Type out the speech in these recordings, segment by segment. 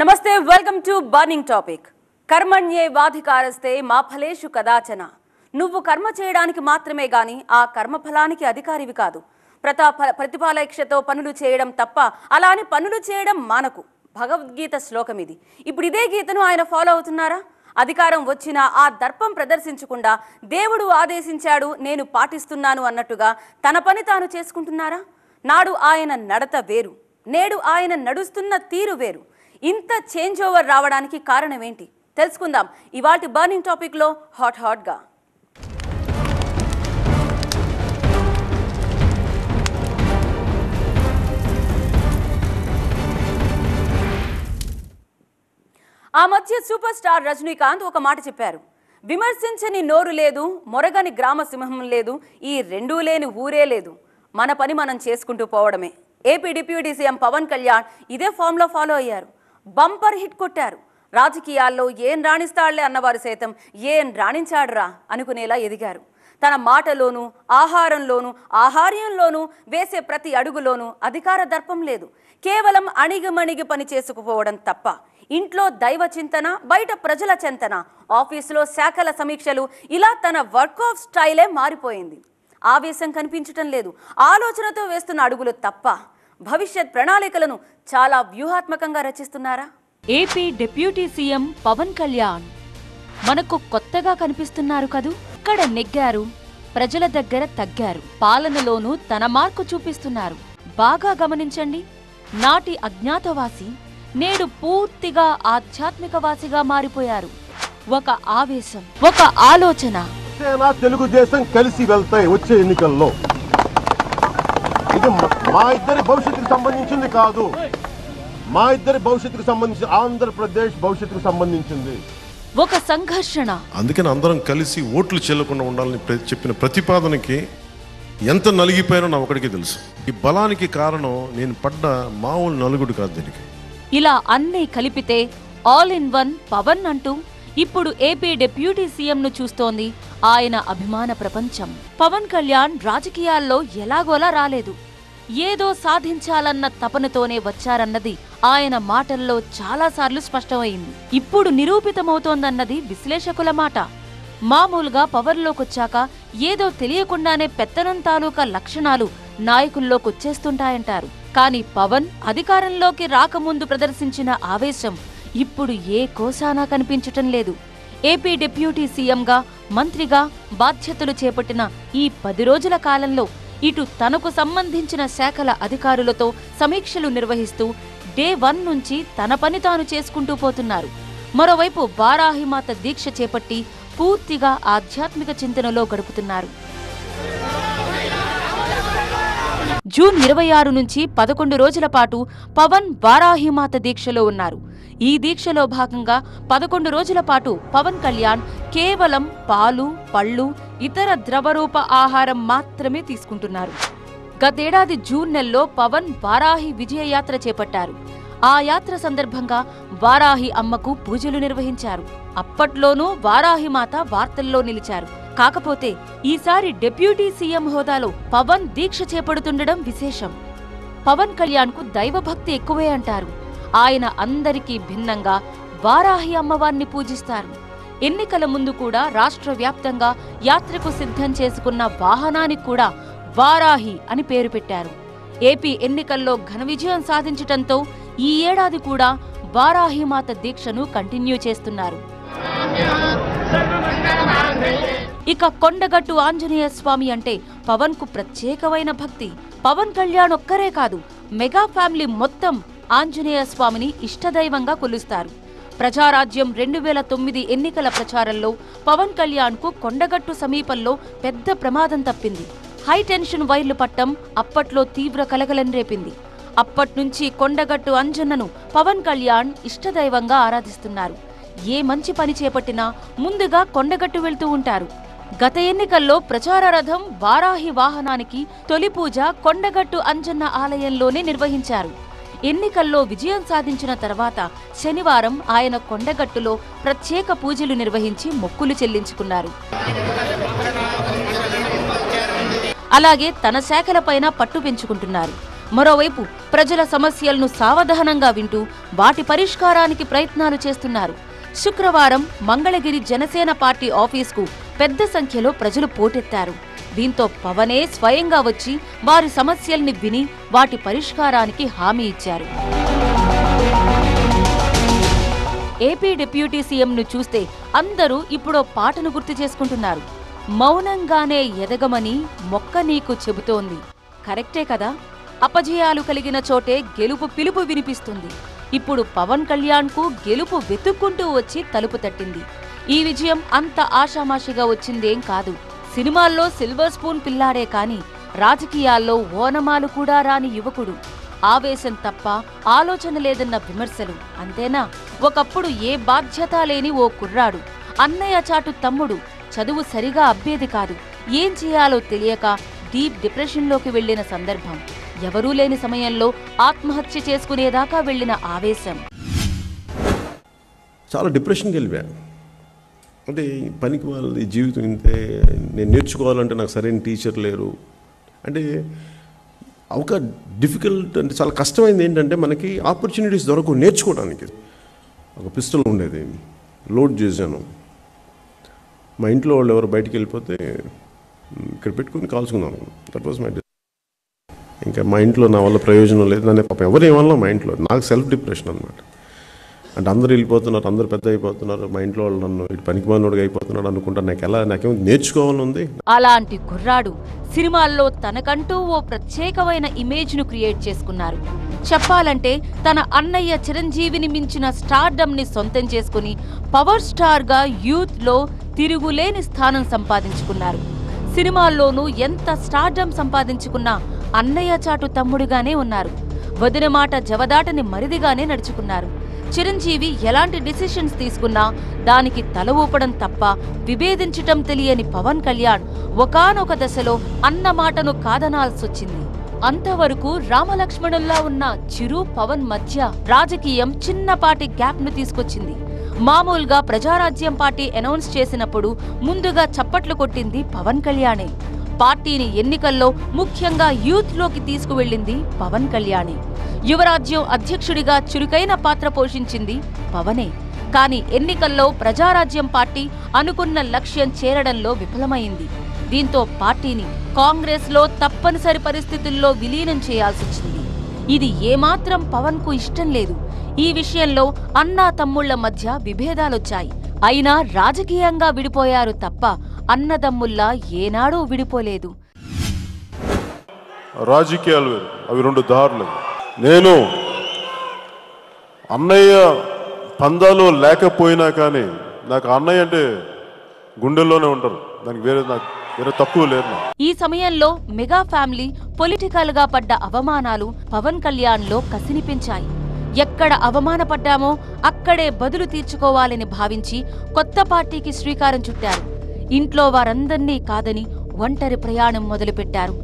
నమస్తే, welcome to burning topic. కర్మణ్యే వాధికారస్తే మా ఫలేషు కదాచన. నువ్వు కర్మ చేయడానికి మాత్రమే గాని ఆ కర్మఫలానికి అధికారివి కాదు. ప్రతిఫాపేక్షతో పనులు చేయడం తప్ప అలా అని పనులు చేయడం మానకు. భగవద్గీత శ్లోకం ఇది. ఇప్పుడు ఇదే గీతను ఆయన ఫాలో అవుతున్నారా? అధికారం వచ్చినా ఆ దర్పం ప్రదర్శించకుండా దేవుడు ఆదేశించాడు నేను పాటిస్తున్నాను అన్నట్టుగా తన పని తాను చేసుకుంటున్నారా? నాడు ఆయన నడత వేరు, నేడు ఆయన నడుస్తున్న తీరు వేరు. ఇంత చేంజ్ ఓవర్ రావడానికి కారణం ఏంటి తెలుసుకుందాం ఇవాల్టి బర్నింగ్ టాపిక్ లో హాట్ గా. ఆ మధ్య సూపర్ స్టార్ రజనీకాంత్ ఒక మాట చెప్పారు. విమర్శించని నోరు లేదు, మొరగని గ్రామ సింహం లేదు, ఈ రెండూ లేని ఊరే లేదు. మన పని మనం చేసుకుంటూ పోవడమే. AP deputy CM Pawan Kalyan ఇదే ఫామ్లో ఫాలో అయ్యారు. బంపర్ హిట్ కొట్టారు. రాజకీయాల్లో ఏం రాణిస్తాళ్లే అన్నవారు సైతం ఏం రాణించాడురా అనుకునేలా ఎదిగారు. తన మాటలోనూ ఆహారంలోనూ ఆహార్యంలోనూ వేసే ప్రతి అడుగులోనూ అధికార దర్పం లేదు. కేవలం అణిగిమణిగి పని చేసుకుపోవడం తప్ప. ఇంట్లో దైవ చింతన, బయట ప్రజల చింతన, ఆఫీసులో శాఖల సమీక్షలు, ఇలా తన వర్క్ ఆఫ్ స్టైలే మారిపోయింది. ఆవేశం కనిపించటం లేదు. ఆలోచనతో వేస్తున్న అడుగులు తప్ప. భవిష్యత్ ప్రణాళికలను చాలా వ్యూహాత్మకంగా రచిస్తున్నారా? AP deputy CM Pawan Kalyan మనకు కొత్తగా కనిపిస్తున్నారు కదూ. ఇక్కడ నెగ్గారు, ప్రజల దగ్గర తగ్గారు, పాలనలోనూ తన మార్కు చూపిస్తున్నారు. బాగా గమనించండి. నాటి అజ్ఞాతవాసి నేడు పూర్తిగా ఆధ్యాత్మికవాసిగా మారిపోయారు. ఒక ఆవేశం, ఒక ఆలోచన. తెలుగుదేశం కలిసి వెళ్తాయి వచ్చే ఎన్నికల్లో. ఇది మా ఇద్దరి భవిష్యత్తుకు సంబంధించింది కాదు, మా ఇద్దరి భవిష్యత్తుకు సంబంధించి ఆంధ్రప్రదేశ్ భవిష్యత్తుకు సంబంధించింది. ఒక సంఘర్షణ. అందుకని అందరం కలిసి ఓట్లు చెల్లకుండా ఉండాలని చెప్పిన ప్రతిపాదనకి ఎంత నలిగిపోయానో నా ఒకడికి తెలుసు. ఈ బలానికి కారణం నేను పడ్డ మామూలు నలుగుడు కాదు. దీనికి ఇలా అన్నీ కలిపితే ఆల్ ఇన్ వన్ పవన్ అంటూ ఇప్పుడు ఏపీ డిప్యూటీ సీఎంను చూస్తోంది ఆయన అభిమాన ప్రపంచం. పవన్ కళ్యాణ్ రాజకీయాల్లో ఎలాగోలా రాలేదు. ఏదో సాధించాలన్న తపనతోనే వచ్చారన్నది ఆయన మాటల్లో చాలాసార్లు స్పష్టమైంది. ఇప్పుడు నిరూపితమవుతోందన్నది విశ్లేషకుల మాట. మామూలుగా పవర్లోకొచ్చాక ఏదో తెలియకుండానే పెత్తనం తాలూకా లక్షణాలు నాయకుల్లోకొచ్చేస్తుంటాయంటారు. కానీ పవన్ అధికారంలోకి రాకముందు ప్రదర్శించిన ఆవేశం ఇప్పుడు ఏ కోసానా కనిపించటం లేదు. ఏపీ డిప్యూటీ సీఎంగా, మంత్రిగా బాధ్యతలు చేపట్టిన ఈ 10 రోజుల కాలంలో ఇటు తనకు సంబంధించిన శాఖల అధికారులతో సమీక్షలు నిర్వహిస్తూ డే 1 నుంచి తన పని తాను చేసుకుంటూ పోతున్నారు. మరోవైపు వారాహిమాత దీక్ష చేపట్టి పూర్తిగా ఆధ్యాత్మిక చింతనలో గడుపుతున్నారు. జూన్ 26 నుంచి 11 రోజుల పాటు పవన్ వారాహిమాత దీక్షలో ఉన్నారు. ఈ దీక్షలో భాగంగా 11 రోజుల పాటు పవన్ కళ్యాణ్ కేవలం పాలు, పళ్ళు, ఇతర ద్రవరూప ఆహారం మాత్రమే తీసుకుంటున్నారు. గతేడాది జూన్ నెలలో పవన్ వారాహి విజయయాత్ర చేపట్టారు. ఆ యాత్ర సందర్భంగా వారాహి అమ్మకు పూజలు నిర్వహించారు. అప్పట్లోనూ వారాహిమాత వార్తల్లో నిలిచారు. కాకపోతే ఈసారి డిప్యూటీ సీఎం హోదాలో పవన్ దీక్ష చేపడుతుండడం విశేషం. పవన్ కళ్యాణ్కు దైవభక్తి ఎక్కువే అంటారు. ఆయన అందరికీ భిన్నంగా వారాహి అమ్మవారిని పూజిస్తారు. ఎన్నికల ముందు కూడా రాష్ట్ర వ్యాప్తంగా యాత్రకు సిద్ధం చేసుకున్న వాహనానికి కూడా వారాహి అని పేరు పెట్టారు. ఏపీ ఎన్నికల్లో ఘన విజయం సాధించటంతో ఈ ఏడాది కూడా వారాహిమాత దీక్షను కంటిన్యూ చేస్తున్నారు. ఇక కొండగట్టు ఆంజనేయ స్వామి అంటే పవన్ కు ప్రత్యేకమైన భక్తి. పవన్ కళ్యాణ్ ఒక్కరే కాదు, మెగా ఫ్యామిలీ మొత్తం ఆంజనేయ స్వామిని ఇష్టదైవంగా కొలుస్తారు. ప్రజారాజ్యం 2009 ఎన్నికల ప్రచారంలో పవన్ కళ్యాణ్ కు కొండగట్టు సమీపంలో పెద్ద ప్రమాదం తప్పింది. హై టెన్షన్ వైర్లు పట్టం అప్పట్లో తీవ్ర కలకలం రేపింది. అప్పట్నుంచి కొండగట్టు అంజన్నను పవన్ కళ్యాణ్ ఇష్టదైవంగా ఆరాధిస్తున్నారు. ఏ మంచి పని చేపట్టినా ముందుగా కొండగట్టు వెళ్తూ ఉంటారు. గత ఎన్నికల్లో ప్రచార రథం వారాహి వాహనానికి తొలి పూజ కొండగట్టు అంజన్న ఆలయంలోనే నిర్వహించారు. ఎన్నికల్లో విజయం సాధించిన తర్వాత శనివారం ఆయన కొండగట్టులో ప్రత్యేక పూజలు నిర్వహించి మొక్కులు చెల్లించుకున్నారు. అలాగే తన శాఖలపైన పట్టు పెంచుకుంటున్నారు. మరోవైపు ప్రజల సమస్యలను సావధానంగా వింటూ వాటి పరిష్కారానికి ప్రయత్నాలు చేస్తున్నారు. శుక్రవారం మంగళగిరి జనసేన పార్టీ ఆఫీస్కు పెద్ద సంఖ్యలో ప్రజలు పోటెత్తారు. దీంతో పవనే స్వయంగా వచ్చి వారి సమస్యల్ని విని వాటి పరిష్కారానికి హామీ ఇచ్చారు. ఏపీ డిప్యూటీ సీఎంను చూస్తే అందరూ ఇప్పుడో పాటను గుర్తు చేసుకుంటున్నారు. మౌనంగానే ఎదగమని మొక్క నీకు చెబుతోంది. కరెక్టే కదా? అపజయాలు కలిగిన చోటే గెలుపు పిలుపు వినిపిస్తుంది. ఇప్పుడు పవన్ కళ్యాణ్కు గెలుపు వెతుక్కుంటూ వచ్చి తలుపు తట్టింది. ఈ విజయం అంత ఆషామాషిగా వచ్చిందేం కాదు. సినిమాల్లో సిల్వర్ స్పూన్ పిల్లాడే కాని రాజకీయాల్లో ఓనమాలు కూడా రాని యువకుడు. ఆవేశం తప్ప ఆలోచన లేదన్న విమర్శలు. అంతేనా? ఒకప్పుడు ఏ బాధ్యత లేని ఓ కుర్రాడు, అన్నయ్య చాటు తమ్ముడు, చదువు సరిగా అబ్బేది కాదు, ఏం చేయాలో తెలియక డీప్ డిప్రెషన్లోకి వెళ్లిన సందర్భం. ఎవరూ లేని సమయంలో ఆత్మహత్య చేసుకునేదాకా వెళ్లిన ఆవేశం. చాలా డిప్రెషన్కి వెళ్ళిపోయాను. అంటే పనికి వాళ్ళది జీవితం ఇంతే, నేను నేర్చుకోవాలంటే నాకు సరైన టీచర్ లేరు. అంటే ఒక డిఫికల్ట్, అంటే చాలా కష్టమైంది ఏంటంటే మనకి ఆపర్చునిటీస్ దొరకవు నేర్చుకోవడానికి. ఒక పిస్టల్ ఉండేది, లోడ్ చేశాను. మా ఇంట్లో వాళ్ళు ఎవరు బయటికి వెళ్ళిపోతే ఇక్కడ పెట్టుకుని కాల్చుకుందాం. That was my. ఇంకా మా ఇంట్లో నా వల్ల ప్రయోజనం లేదు, నన్ను పాపం ఎవరేమన్నా మా ఇంట్లో, నాకు సెల్ఫ్ డిప్రెషన్ అనమాట. అంటే అందరూ వెళ్ళిపోతున్నారు, అందరూ పెద్ద అయిపోతున్నారు, మా ఇంట్లో వాళ్ళు నన్ను ఇటు పనికిమాలినోడిగా అయిపోతున్నాడు అనుకుంటా. నాకేమో నేర్చుకోవాలని ఉంది. అలాంటి కుర్రాడు సినిమాల్లో తనకంటూ ఓ ప్రత్యేకమైన ఇమేజ్ను క్రియేట్ చేసుకున్నారు. చెప్పాలంటే తన అన్నయ్య చిరంజీవిని మించిన స్టార్డమ్ ని సొంతం చేసుకుని పవర్ స్టార్ గా యూత్ లో తిరుగులేని స్థానం సంపాదించుకున్నారు. సినిమాల్లోనూ ఎంత స్టార్డమ్ సంపాదించుకున్నా అన్నయ్య చాటు తమ్ముడిగానే ఉన్నారు. వదిన మాట జవదాటని మరిదిగానే నడుచుకున్నారు. చిరంజీవి ఎలాంటి డిసిషన్స్ తీసుకున్నా దానికి తల ఊపడం తప్ప విభేదించటం తెలియని పవన్ కళ్యాణ్ ఒకానొక దశలో అన్న మాటను కాదనాల్సొచ్చింది. అంతవరకు రామలక్ష్మణుల్లా ఉన్న చిరు పవన్ మధ్య రాజకీయం చిన్నపాటి గ్యాప్ ను తీసుకొచ్చింది. మామూలుగా ప్రజారాజ్యం పార్టీ అనౌన్స్ చేసినప్పుడు ముందుగా చప్పట్లు కొట్టింది పవన్ కళ్యాణే. పార్టీని ఎన్నికల్లో ముఖ్యంగా యూత్ లోకి తీసుకువెళ్లింది పవన్ కళ్యాణే. యువరాజ్యం అధ్యక్షుడిగా చురుకైన పాత్ర పోషించింది పవనే. కానీ ఎన్నికల్లో ప్రజారాజ్యం పార్టీ అనుకున్న లక్ష్యం చేరడంలో విఫలమైంది. దీంతో పార్టీని కాంగ్రెస్ లో తప్పనిసరి పరిస్థితుల్లో విలీనం చేయాల్సొచ్చింది. ఇది ఏమాత్రం పవన్ కు ఇష్టం లేదు. ఈ విషయంలో అన్నా తమ్ముళ్ల మధ్య విభేదాలొచ్చాయి. అయినా రాజకీయంగా విడిపోయారు తప్ప అన్నదమ్ముల్లా ఏనాడూ విడిపోలేదు. రాజకీయాలు అవి రెండు దారులు. నేను అన్నయ్య పందాలు లేకపోయినా కానీ నాకు అన్నయ్య అంటే గుండెల్లోనే ఉంటారు. దానికి వేరే తక్కువ లేదు. ఈ సమయంలో మెగా ఫ్యామిలీ పొలిటికల్ గా పడ్డ అవమానాలు పవన్ కళ్యాణ్ లో కసిని పెంచాయి. ఎక్కడ అవమానపడ్డామో అక్కడే బదులు తీర్చుకోవాలని భావించి కొత్త పార్టీకి శ్రీకారం చుట్టారు. ఇంట్లో వారందర్నీ కాదని ఒంటరి ప్రయాణం మొదలుపెట్టారు.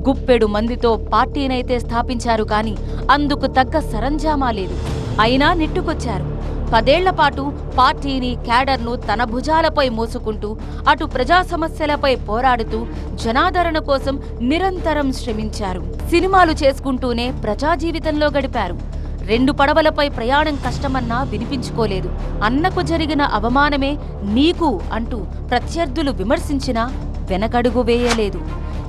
గుప్పెడు మందితో పార్టీనైతే స్థాపించారు కానీ అందుకు తగ్గ సరంజామా లేదు. అయినా నెట్టుకొచ్చారు. 10 ఏళ్ల పాటు పార్టీని, క్యాడర్ను తన భుజాలపై మోసుకుంటూ అటు ప్రజా సమస్యలపై పోరాడుతూ జనాదరణ కోసం నిరంతరం శ్రమించారు. సినిమాలు చేసుకుంటూనే ప్రజా జీవితంలో గడిపారు. 2 పడవలపై ప్రయాణం కష్టమన్నా వినిపించుకోలేదు. అన్నకు జరిగిన అవమానమే నీకు అంటూ ప్రత్యర్థులు విమర్శించినా వెనకడుగు వేయలేదు.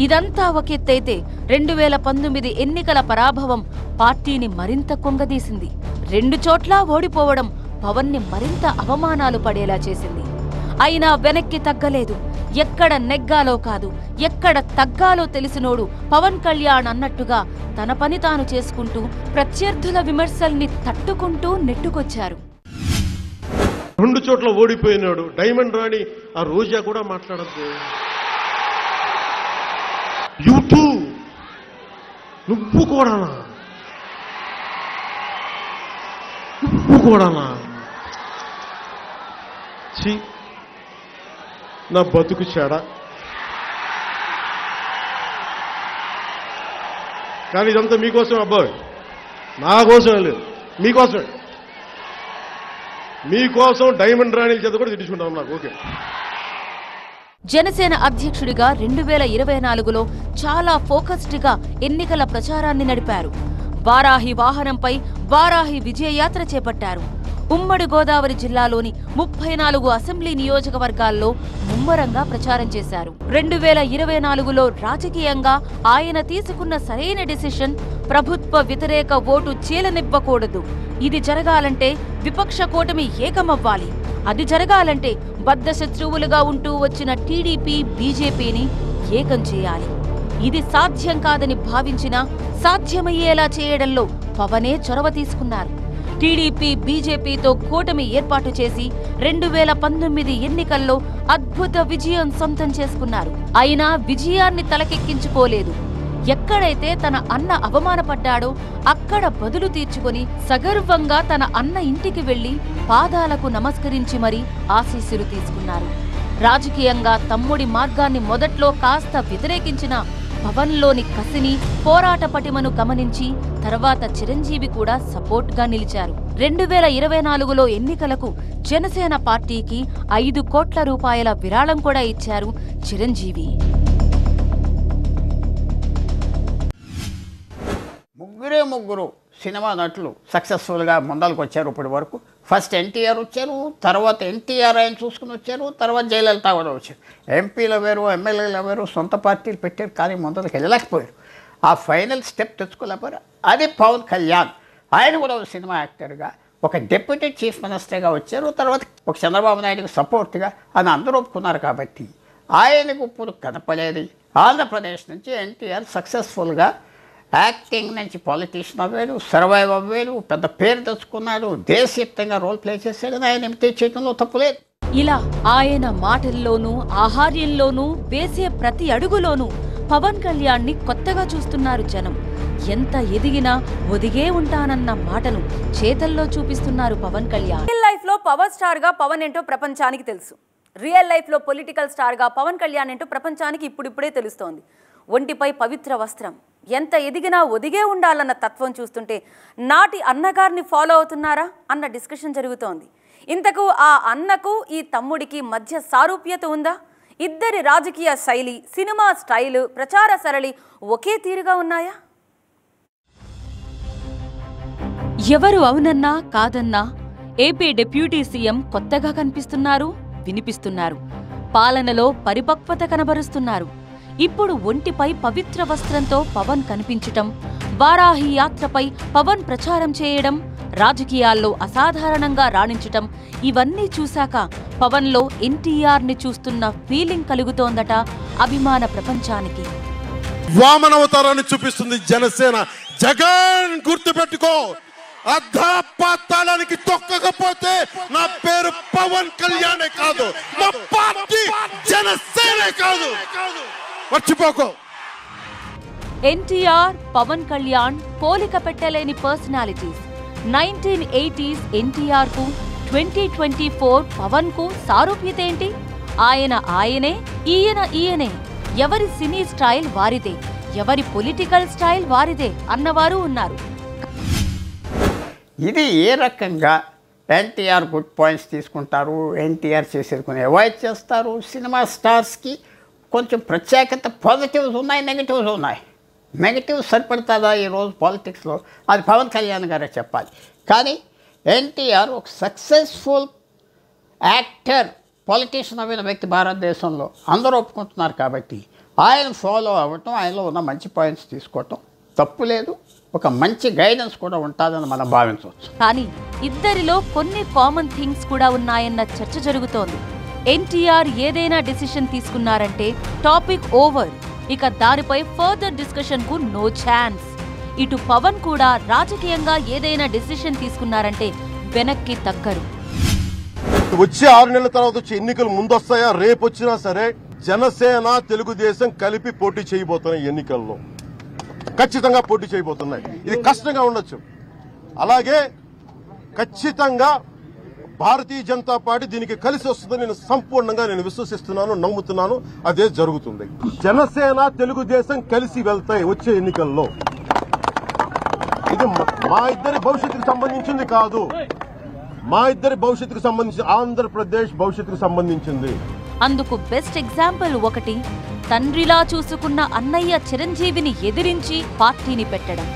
ఇదంతా ఒకెత్తైతే 2019 ఎన్నికల పరాభవం పార్టీని మరింత కుంగదీసింది. 2 చోట్లా ఓడిపోవడం పవన్ని మరింత అవమానాలు పడేలా చేసింది. అయినా వెనక్కి తగ్గలేదు. ఎక్కడ నెగ్గాలో కాదు, ఎక్కడ తగ్గాలో తెలిసినోడు పవన్ కళ్యాణ్ అన్నట్టుగా తన పని తాను చేసుకుంటూ ప్రత్యర్థుల విమర్శల్ని తట్టుకుంటూ నెట్టుకొచ్చారు. 2 చోట్ల ఓడిపోయినాడు. డైమండ్ రాణి ఆ రోజా కూడా మాట్లాడద్దు. నువ్వు కూడానా? ఛీ, నా బతుకు చెడ. కానీ ఇదంతా మీకోసం అబ్బాయి, నా కోసం లేదు, మీకోసమే. మీకోసం డైమండ్ రాణిల చేత కూడా తిట్టించుకుంటాం నాకు. ఓకే. జనసేన అధ్యక్షుడిగా 2024లో చాలా ఫోకస్డ్గా ఎన్నికల ప్రచారాన్ని నడిపారు. వారాహి వాహనంపై వారాహి విజయయాత్ర చేపట్టారు. ఉమ్మడి గోదావరి జిల్లాలోని 34 అసెంబ్లీ నియోజకవర్గాల్లో ముమ్మరంగా ప్రచారం చేశారు. 2024లో రాజకీయంగా ఆయన తీసుకున్న సరైన డెసిషన్ ప్రభుత్వ వ్యతిరేక ఓటు చీలనివ్వకూడదు. ఇది జరగాలంటే విపక్ష కూటమి ఏకమవ్వాలి. అది జరగాలంటే బద్ధశత్రువులుగా ఉంటూ వచ్చిన టీడీపీ, బీజేపీని ఏకం చేయాలి. ఇది సాధ్యం కాదని భావించినా సాధ్యమయ్యేలా చేయడంలో పవనే చొరవ తీసుకున్నారు. టీడీపీ, బీజేపీతో కూటమి ఏర్పాటు చేసి 2019 ఎన్నికల్లో అద్భుత విజయం సొంతం చేసుకున్నారు. అయినా విజయాన్ని తలకెక్కించుకోలేదు. ఎక్కడైతే తన అన్న అవమానపడ్డాడో అక్కడ బదులు తీర్చుకొని సగర్వంగా తన అన్న ఇంటికి వెళ్లి పాదాలకు నమస్కరించి మరీ ఆశీస్సులు తీసుకున్నారు. రాజకీయంగా తమ్ముడి మార్గాన్ని మొదట్లో కాస్త వ్యతిరేకించిన పవన్లోని కసిని, పోరాట పటిమను గమనించి తర్వాత చిరంజీవి కూడా సపోర్ట్గా నిలిచారు. 2024లో ఎన్నికలకు జనసేన పార్టీకి 5 కోట్ల రూపాయల విరాళం కూడా ఇచ్చారు చిరంజీవి. ముగ్గురు సినిమా నటులు సక్సెస్ఫుల్గా ముందరకు వచ్చారు. ఇప్పటి వరకు ఫస్ట్ ఎన్టీఆర్ వచ్చారు, తర్వాత ఎన్టీఆర్ ఆయన చూసుకుని వచ్చారు, తర్వాత జయలలిత కూడా వచ్చారు. ఎంపీలు వేరు, ఎమ్మెల్యేలు వేరు, సొంత పార్టీలు పెట్టారు, కానీ ముందరకు వెళ్ళలేకపోయారు. ఆ ఫైనల్ స్టెప్ తెచ్చుకోలేకపోయారు. అది పవన్ కళ్యాణ్. ఆయన కూడా ఒక సినిమా యాక్టర్గా, ఒక డిప్యూటీ చీఫ్ మినిస్టర్గా వచ్చారు. తర్వాత ఒక చంద్రబాబు నాయుడుకి సపోర్ట్గా అని అందరూ ఒప్పుకున్నారు. కాబట్టి ఆయనకు ఇప్పుడు కనపడేది ఆంధ్రప్రదేశ్ నుంచి ఎన్టీఆర్ సక్సెస్ఫుల్గా యాక్టింగ్ నుంచి పాలిటీషియన్ అవ్వాడు, సర్వైవ్ అవ్వాడు, పెద్ద పేరు తెచ్చుకున్నాడు, దేశవ్యాప్తంగా రోల్ ప్లే చేశాడు. ఆయన ఇమిటేట్ చేయడంలో తప్పులేదు. ఇలా ఆయన మాటల్లోనూ, ఆహార్యంలోనూ, వేసే ప్రతి అడుగులోనూ పవన్ కళ్యాణ్ని కొత్తగా చూస్తున్నారు జనం. ఎంత ఎదిగినా ఒదిగే ఉంటానన్న మాటను చేతల్లో చూపిస్తున్నారు పవన్ కళ్యాణ్. రియల్ లైఫ్ లో పవర్ స్టార్ గా పవన్ ఏంటో ప్రపంచానికి తెలుసు. రియల్ లైఫ్ లో పొలిటికల్ స్టార్ గా పవన్ కళ్యాణ్ ఏంటో ప్రపంచానికి ఇప్పుడిప్పుడే తెలుస్తోంది. ఒంటిపై పవిత్ర వస్త్రం, ఎంత ఎదిగినా ఒదిగే ఉండాలన్న తత్వం చూస్తుంటే నాటి అన్నగారిని ఫాలో అవుతున్నారా అన్న డిస్కషన్ జరుగుతోంది. ఇంతకు ఆ అన్నకు ఈ తమ్ముడికి మధ్య సారూప్యత ఉందా? ఇద్దరి రాజకీయ శైలి, సినిమా స్టైలు, ప్రచార సరళి ఒకే తీరుగా ఉన్నాయా? ఎవరు అవునన్నా కాదన్నా ఏపీ డిప్యూటీ సీఎం కొత్తగా కనిపిస్తున్నారు, వినిపిస్తున్నారు. పాలనలో పరిపక్వత కనబరుస్తున్నారు. ఇప్పుడు ఒంటిపై పవిత్ర వస్త్రంతో పవన్ కనిపించటం, వారాహి యాత్రపై పవన్ ప్రచారం చేయడం, రాజకీయాల్లో అసాధారణంగా రాణించటం, ఇవన్నీ చూశాక పవన్లో ఎన్టీఆర్ని చూస్తున్న ఫీలింగ్ కలుగుతోందట అభిమాన ప్రపంచానికి. వామనవతారాన్ని చూపిస్తుంది జనసేన. జగన్ గుర్తుపెట్టుకో, అర్ధపాతాళానికి తొక్కకపోతే నా పేరు పవన్ కళ్యాణే కాదు, మా పార్టీ జనసేనే కాదు, మర్చిపోకో. ఎన్టీఆర్, పవన్ కళ్యాణ్ పోలిక పెట్టలేని పర్సనాలిటీస్. 1980s ఎన్టీఆర్ కు 2024 పవన్ కు సారూప్యత ఏంటి? ఆయన ఆయనే, ఈయనే. ఎవరి సినీ స్టైల్ వారిదే, ఎవరి పొలిటికల్ స్టైల్ వారిదే అన్నవారు ఉన్నారు. ఇది ఏ రకంగా ఎన్టీఆర్ గుడ్ పాయింట్స్ తీసుకుంటారు, ఎన్టీఆర్ చేసేది కొన్ని అవాయిడ్ చేస్తారు. సినిమా స్టార్స్కి కొంచెం ప్రత్యేకత, పాజిటివ్స్ ఉన్నాయి, నెగిటివ్స్ ఉన్నాయి. నెగిటివ్స్ సరిపడుతుందా ఈరోజు పాలిటిక్స్లో? అది పవన్ కళ్యాణ్ గారే చెప్పాలి. కానీ ఎన్టీఆర్ ఒక సక్సెస్ఫుల్ యాక్టర్, పాలిటీషియన్ అయిన వ్యక్తి భారతదేశంలో అందరూ ఒప్పుకుంటున్నారు. కాబట్టి ఆయన ఫాలో అవ్వటం, ఆయనలో ఉన్న మంచి పాయింట్స్ తీసుకోవటం తప్పు లేదు. ఒక మంచి గైడెన్స్ కూడా ఉంటుందని మనం భావించవచ్చు. కానీ ఇద్దరిలో కొన్ని కామన్ థింగ్స్ కూడా ఉన్నాయన్న చర్చ జరుగుతోంది. ఎన్టీఆర్ ఏదైనా డిసిషన్ తీసుకున్నారంటే టాపిక్ ఓవర్, ఇక దానిపై ఫర్దర్ డిస్కషన్ కు నో ఛాన్స్. ఇటు పవన్ కూడా రాజకీయంగా ఏదైనా డిసిషన్ తీసుకున్నారంటే వెనక్కి తగ్గరు. వచ్చే 6 నెలల తర్వాత వచ్చే ఎన్నికలు ముందు వస్తాయా, రేపు వచ్చినా సరే జనసేన, తెలుగుదేశం కలిపి పోటీ చేయబోతున్నాయి. ఎన్నికల్లో ఖచ్చితంగా పోటీ చేయబోతున్నాయి. ఇది కష్టంగా ఉండొచ్చు. అలాగే ఖచ్చితంగా భారతీయ జనతా పార్టీ దీనికి కలిసి వస్తుందని నేను సంపూర్ణంగా విశ్వసిస్తున్నాను, నమ్ముతున్నాను. అదే జరుగుతుంది. జనసేన, తెలుగుదేశం కలిసి వెళ్తాయి వచ్చే ఎన్నికల్లో. ఇది మా ఇద్దరి భవిష్యత్తుకు సంబంధించింది కాదు, మా ఇద్దరి భవిష్యత్తుకు సంబంధించి ఆంధ్రప్రదేశ్ భవిష్యత్తుకు సంబంధించింది. అందుకు బెస్ట్ ఎగ్జాంపుల్ ఒకటి, తండ్రిలా చూసుకున్న అన్నయ్య చిరంజీవిని ఎదిరించి పార్టీని పెట్టడం.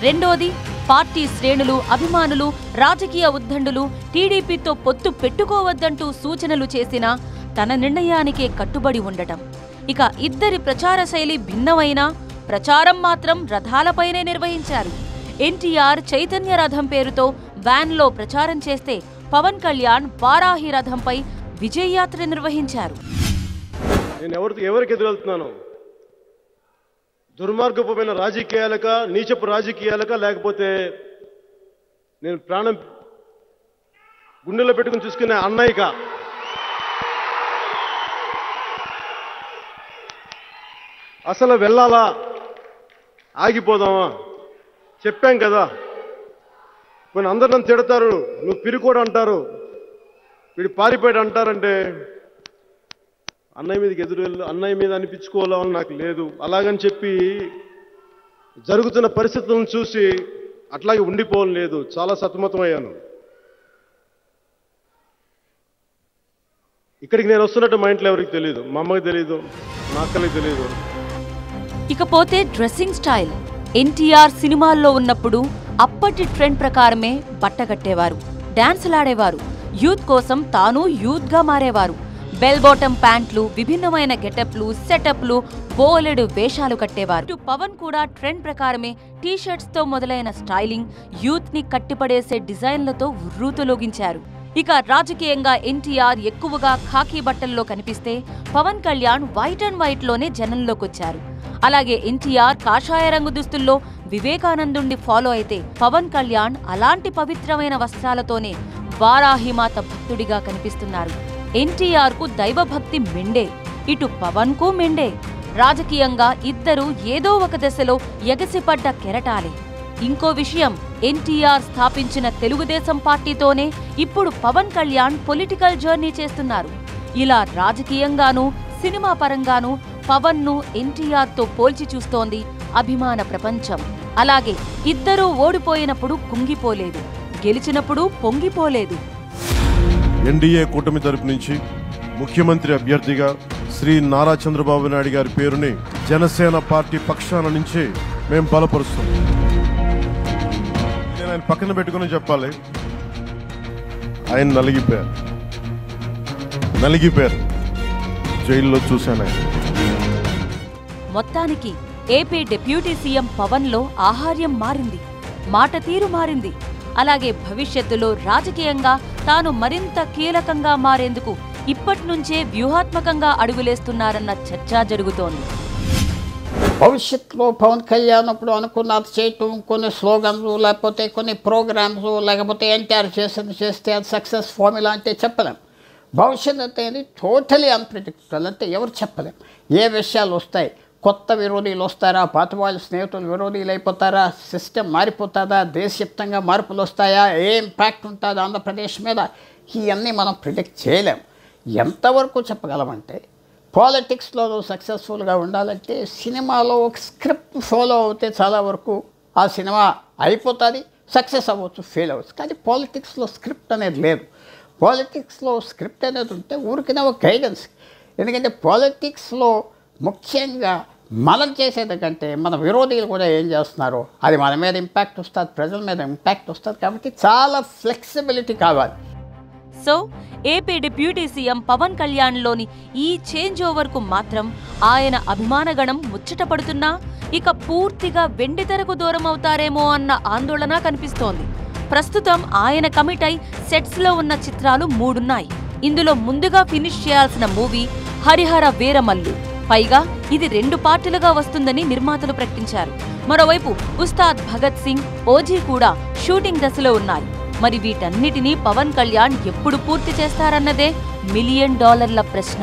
రెండోది, పార్టీ శ్రేణులు, అభిమానులు, రాజకీయ ఉద్దండులు టీడీపీతో పొత్తు పెట్టుకోవద్దంటూ సూచనలు చేసినా తన నిర్ణయానికే కట్టుబడి ఉండటం. ఇక ఇద్దరి ప్రచార శైలి భిన్నమైనా ప్రచారం మాత్రం రథాలపైనే నిర్వహించారు. ఎన్టీఆర్ చైతన్య రథం పేరుతో వ్యాన్లో ప్రచారం చేస్తే పవన్ కళ్యాణ్ వారాహి రథంపై విజయయాత్ర నిర్వహించారు. నేను ఎవరికి ఎదురెళ్తున్నాను? దుర్మార్గమైన రాజకీయాలక, నీచపు రాజకీయాలక, లేకపోతే నేను ప్రాణం గుండెలో పెట్టుకుని చూసుకునే అన్నయ్యక? అసలు వెళ్ళాలా, ఆగిపోదామా? చెప్పాం కదా. కొన్ని అందరు నన్ను తిడతారు, నువ్వు పిరికోడు అంటారు, వీడు పారిపోయాడు అంటారంటే అన్నయ్య మీదకి అన్నయ్య మీద అనిపించుకోవాలని నాకు లేదు. అలాగని చెప్పి జరుగుతున్న పరిస్థితులను చూసి అట్లాగే ఉండిపోవడం లేదు. చాలా సతమతమయ్యాను. ఇక్కడికి నేను వస్తున్నట్టు మా ఇంట్లో ఎవరికి తెలియదు, మా అమ్మకి తెలియదు, మా అక్కలకి తెలియదు. ఇకపోతే డ్రెస్సింగ్ స్టైల్. ఎన్టీఆర్ సినిమాల్లో ఉన్నప్పుడు అప్పటి ట్రెండ్ ప్రకారమే బట్టగట్టేవారు, డాన్సులాడేవారు, యూత్ కోసం తాను యూత్గా మారేవారు. బెల్ బాటమ్ ప్యాంట్లు, విభిన్నమైన గెటప్లు, సెటప్లు, బోలెడు వేషాలు కట్టేవారు. ఇటు పవన్ కూడా ట్రెండ్ ప్రకారమే టీషర్ట్స్ తో మొదలైన స్టైలింగ్, యూత్ ని కట్టిపడేసే డిజైన్లతో ఉర్రూతలోగించారు. ఇక రాజకీయంగా ఎన్టీఆర్ ఎక్కువగా ఖాకీ బట్టల్లో కనిపిస్తే Pawan Kalyan white and white లోనే జనంలోకొచ్చారు. అలాగే ఎన్టీఆర్ కాషాయ రంగు దుస్తుల్లో వివేకానందుండి ఫాలో అయితే పవన్ కళ్యాణ్ అలాంటి పవిత్రమైన వస్త్రాలతోనే వారాహిమాత భక్తుడిగా కనిపిస్తున్నారు. ఎన్టీఆర్ కు దైవభక్తి మెండే, ఇటు పవన్ కు మెండే. రాజకీయంగా ఇద్దరు ఏదో ఒక దశలో ఎగసిపడ్డ కెరటాలే. ఇంకో విషయం, ఎన్టీఆర్ స్థాపించిన తెలుగుదేశం పార్టీతోనే ఇప్పుడు పవన్ కళ్యాణ్ పొలిటికల్ జర్నీ చేస్తున్నారు. ఇలా రాజకీయంగానూ సినిమా పరంగానూ పవన్ ను ఎన్టీఆర్ తో పోల్చి చూస్తోంది అభిమాన ప్రపంచం. అలాగే ఇద్దరూ ఓడిపోయినప్పుడు కుంగిపోలేదు, గెలిచినప్పుడు పొంగిపోలేదు. ఎన్డీఏ కూటమి తరపు నుంచి ముఖ్యమంత్రి అభ్యర్థిగా శ్రీ నారా చంద్రబాబు నాయుడు గారి పేరుని జనసేన పార్టీ పక్షాన నుంచి మేము బలపరుస్తాం. నేను ఆయన పక్కన పెట్టుకుని చెప్పాలి, ఆయన నలిగిపోయారు, జైల్లో చూశాను ఆయన. మొత్తానికి ఏపీ డిప్యూటీ సీఎం పవన్ లో ఆహార్యం మారింది, మాట తీరు మారింది. అలాగే భవిష్యత్తులో రాజకీయంగా తాను మరింత కీలకంగా మారేందుకు ఇప్పటినుంచే వ్యూహాత్మకంగా అడుగులేస్తున్నారన్న చర్చ జరుగుతోంది. భవిష్యత్తులో పవన్ కళ్యాణ్ ఇప్పుడు అనుకున్నది చేయటం, కొన్ని స్లోగన్లు లేకపోతే కొన్ని ప్రోగ్రామ్స్ లేకపోతే ఎన్టీఆర్ చేస్తే అది సక్సెస్ ఫార్ములా అంటే చెప్పలేం. భవిష్యత్తు అనేది టోటలీ అన్ప్రిడిక్టబుల్, అంటే ఎవరు చెప్పలేం. ఏ విషయాలు వస్తాయి, కొత్త విరోధీలు వస్తారా, పాత వాళ్ళ స్నేహితులు విరోధీలు అయిపోతారా, సిస్టమ్ మారిపోతుందా, దేశవ్యాప్తంగా మార్పులు వస్తాయా, ఏ ఇంపాక్ట్ ఉంటుంది ఆంధ్రప్రదేశ్ మీద, ఇవన్నీ మనం ప్రిడిక్ట్ చేయలేం. ఎంతవరకు చెప్పగలమంటే పాలిటిక్స్లో సక్సెస్ఫుల్గా ఉండాలంటే సినిమాలో ఒక స్క్రిప్ట్ ఫాలో అవుతే చాలా వరకు ఆ సినిమా అయిపోతుంది, సక్సెస్ అవ్వచ్చు, ఫెయిల్ అవ్వచ్చు. కానీ పాలిటిక్స్లో స్క్రిప్ట్ అనేది లేదు. పాలిటిక్స్లో స్క్రిప్ట్ అనేది ఉంటే ఊరికనే ఒక గైడెన్స్. ఎందుకంటే పాలిటిక్స్లో ముఖ్యంగా మనం చేసేది కంటే మన విరోధులు కూడా ఏం చేస్తున్నారో అది మన మీద ఇంపాక్ట్ వస్తుంది, ప్రజల మీద ఇంపాక్ట్ వస్తుంది. కాబట్టి చాలా ఫ్లెక్సిబిలిటీ కావాలి. So AP deputy CM Pawan కళ్యాణ్లోని ఈ చేంజ్ ఓవర్కు మాత్రం ఆయన అభిమానగణం ముచ్చటపడుతున్నా ఇక పూర్తిగా వెండితెరకు దూరం అవుతారేమో అన్న ఆందోళన కనిపిస్తోంది. ప్రస్తుతం ఆయన కమిట్ అయి సెట్స్లో ఉన్న చిత్రాలు 3 ఉన్నాయి. ఇందులో ముందుగా ఫినిష్ చేయాల్సిన మూవీ హరిహర వీరమల్లు. పైగా ఇది 2 పార్టులుగా వస్తుందని నిర్మాతలు ప్రకటించారు. మరోవైపు ఉస్తాద్ భగత్ సింగ్, ఓజీ కూడా షూటింగ్ దశలో ఉన్నాయి. మరి వీటన్నిటినీ పవన్ కళ్యాణ్ ఎప్పుడు పూర్తి చేస్తారన్నదే $1 మిలియన్ ప్రశ్న.